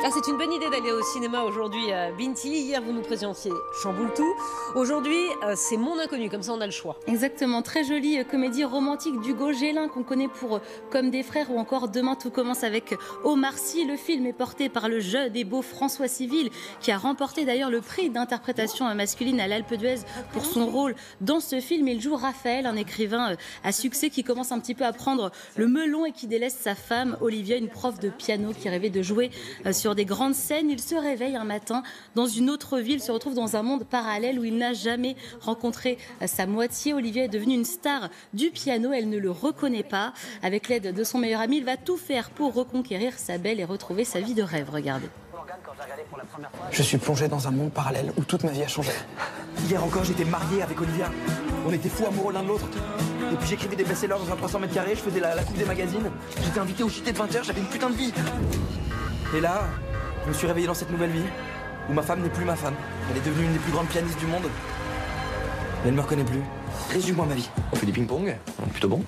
Ah, c'est une bonne idée d'aller au cinéma aujourd'hui, Binti. Hier, vous nous présentiez Chamboule tout. Aujourd'hui, c'est Mon Inconnu. Comme ça, on a le choix. Exactement, très jolie comédie romantique d'Hugo Gélin qu'on connaît pour Comme des frères ou encore Demain tout commence avec Omar Sy. Le film est porté par le jeune et beau François Civil qui a remporté d'ailleurs le prix d'interprétation masculine à l'Alpe d'Huez pour son rôle dans ce film. Il joue Raphaël, un écrivain à succès qui commence un petit peu à prendre le melon et qui délaisse sa femme Olivia, une prof de piano qui rêvait de jouer sur des grandes scènes. Il se réveille un matin dans une autre ville, se retrouve dans un monde parallèle où il n'a jamais rencontré sa moitié. Olivia est devenue une star du piano, elle ne le reconnaît pas. Avec l'aide de son meilleur ami, il va tout faire pour reconquérir sa belle et retrouver sa vie de rêve. Regardez. Je suis plongé dans un monde parallèle où toute ma vie a changé. Hier encore, j'étais marié avec Olivia. On était fous amoureux l'un de l'autre. Et puis j'écrivais des best-sellers dans un 300 mètres carrés, je faisais la coupe des magazines. J'étais invité au JT de 20h, j'avais une putain de vie. Et là, je me suis réveillé dans cette nouvelle vie où ma femme n'est plus ma femme. Elle est devenue une des plus grandes pianistes du monde. Mais elle me reconnaît plus. Résume-moi ma vie. On fait du ping-pong, on est plutôt bon.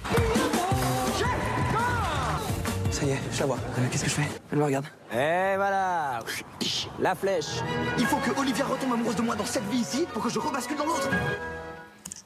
Ça y est, je la vois. Qu'est-ce que je fais? Elle me regarde. Et voilà, la flèche. Il faut que Olivia retombe amoureuse de moi dans cette vie ici pour que je rebascule dans l'autre.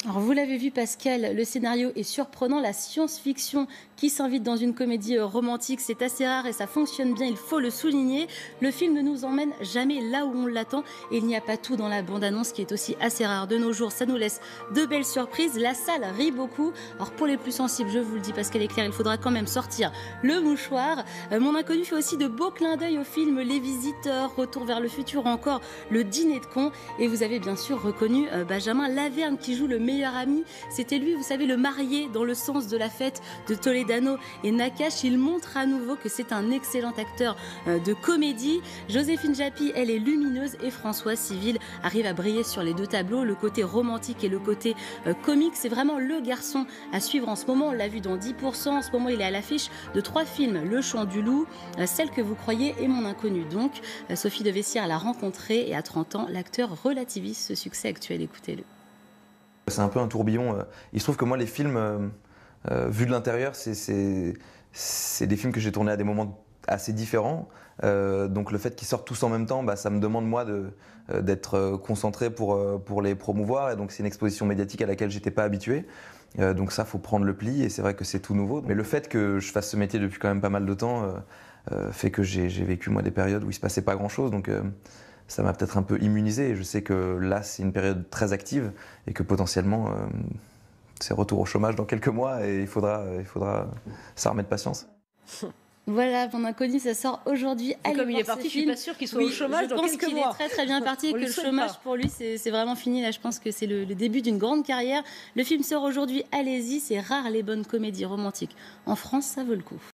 Alors vous l'avez vu Pascal, le scénario est surprenant, la science-fiction qui s'invite dans une comédie romantique, c'est assez rare et ça fonctionne bien, il faut le souligner. Le film ne nous emmène jamais là où on l'attend et il n'y a pas tout dans la bande-annonce qui est aussi assez rare de nos jours. Ça nous laisse de belles surprises, la salle rit beaucoup. Alors pour les plus sensibles, je vous le dis Pascal est clair, il faudra quand même sortir le mouchoir. Mon Inconnu fait aussi de beaux clins d'œil au film Les Visiteurs, Retour vers le futur ou encore Le Dîner de cons. Et vous avez bien sûr reconnu Benjamin Laverne qui joue le meilleur ami. C'était lui, vous savez, le marié dans Le Sens de la fête de Toledano et Nakache. Il montre à nouveau que c'est un excellent acteur de comédie. Joséphine Japy, elle est lumineuse et François Civil arrive à briller sur les deux tableaux, le côté romantique et le côté comique. C'est vraiment le garçon à suivre en ce moment. On l'a vu dans 10%. En ce moment, il est à l'affiche de 3 films. Le Chant du Loup, Celle que vous croyez et Mon Inconnu. Donc, Sophie de Vessières l'a rencontré et à 30 ans, l'acteur relativise ce succès actuel. Écoutez-le. C'est un peu un tourbillon. Il se trouve que moi, les films, vus de l'intérieur, c'est des films que j'ai tournés à des moments assez différents. Donc le fait qu'ils sortent tous en même temps, ça me demande moi d'être concentré pour les promouvoir. Et donc c'est une exposition médiatique à laquelle j'étais pas habitué. Donc ça, faut prendre le pli. Et c'est vrai que c'est tout nouveau. Mais le fait que je fasse ce métier depuis quand même pas mal de temps fait que j'ai vécu moi des périodes où il se passait pas grand-chose. Donc ça m'a peut-être un peu immunisé et je sais que là c'est une période très active et que potentiellement c'est retour au chômage dans quelques mois et il faudra s'armer de patience. Voilà, Mon Inconnu, ça sort aujourd'hui. Comme il est parti, je suis pas sûre qu'il soit au chômage dans quelques mois. Je pense qu'il est très très bien parti et que le chômage pour lui c'est vraiment fini. Là, je pense que c'est le début d'une grande carrière. Le film sort aujourd'hui, allez-y, c'est rare les bonnes comédies romantiques. En France, ça vaut le coup.